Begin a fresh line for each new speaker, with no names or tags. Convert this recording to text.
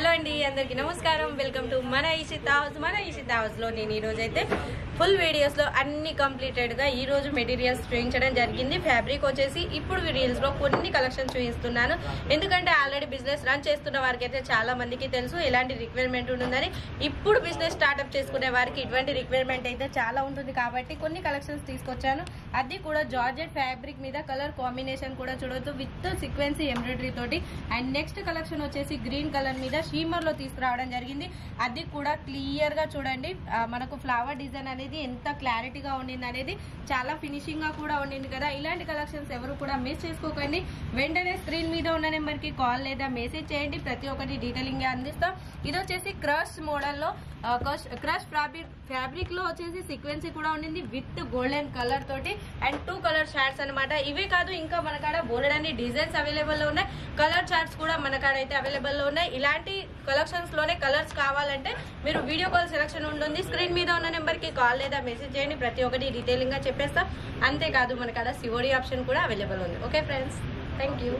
Hello అండి, అందరికీ నమస్కారం. వెల్కమ్ టు మన ఈషితా హౌస్. మన ఈషితా హౌస్లో నేను ఈరోజు అయితే ఫుల్ వీడియోస్లో అన్ని కంప్లీటెడ్గా ఈరోజు మెటీరియల్స్ చూపించడం జరిగింది. ఫ్యాబ్రిక్ వచ్చేసి ఇప్పుడు రీల్స్లో కొన్ని కలెక్షన్ చూపిస్తున్నాను. ఎందుకంటే ఆల్రెడీ బిజినెస్ రన్ చేస్తున్న వారికి అయితే చాలా మందికి తెలుసు ఎలాంటి రిక్వైర్మెంట్ ఉంటుందని. ఇప్పుడు బిజినెస్ స్టార్ట్అప్ చేసుకునే వారికి ఇటువంటి రిక్వైర్మెంట్ అయితే చాలా ఉంటుంది కాబట్టి కొన్ని కలెక్షన్స్ తీసుకొచ్చాను. అది కూడా జార్జెట్ ఫ్యాబ్రిక్ మీద కలర్ కాంబినేషన్ కూడా చూడొచ్చు విత్ సీక్వెన్సీ ఎంబ్రాయిడరీ తోటి. అండ్ నెక్స్ట్ కలెక్షన్ వచ్చేసి గ్రీన్ కలర్ మీద షీమర్ లో తీసుకురావడం జరిగింది. అది కూడా క్లియర్ గా చూడండి, మనకు ఫ్లవర్ డిజైన్ అనేది ఎంత క్లారిటీగా ఉండింది అనేది, చాలా ఫినిషింగ్ గా కూడా ఉండింది కదా. ఇలాంటి కలెక్షన్స్ ఎవరు కూడా మిస్ చేసుకోకండి. వెంటనే స్క్రీన్ మీద ఉన్న నెంబర్ కి కాల్ లేదా మెసేజ్ చేయండి, ప్రతి ఒక్కటి డీటెయిలింగ్ గా అందిస్తాం. ఇది వచ్చేసి క్రష్ మోడల్ లో క్రష్ ఫ్యాబ్రిక్ లో వచ్చేసి సీక్వెన్సీ కూడా ఉండింది విత్ గోల్డెన్ కలర్ తోటి అండ్ 2 కలర్ షార్ట్స్ అనమాట. ఇవే కాదు, ఇంకా మన కాడ బోలెడన్ని డిజైన్స్ అవైలబుల్ లో ఉన్నాయి. కలర్ చార్ట్స్ కూడా మన కాడ అయితే అవైలబుల్ లో ఉన్నాయి. ఇలాంటి కలెక్షన్స్ లోనే కలర్స్ కావాలంటే మీరు వీడియో కాల్ సెలెక్షన్ ఉంటుంది. స్క్రీన్ మీద ఉన్న నెంబర్ కి కాల్ లేదా మెసేజ్ చేయండి, ప్రతి ఒక్కటి డీటెయిలింగ్ గా చెప్పేస్తాం. అంతేకాదు మన కాడ సిఓడి ఆప్షన్ కూడా అవైలబుల్ ఉంది. Okay friends, thank you.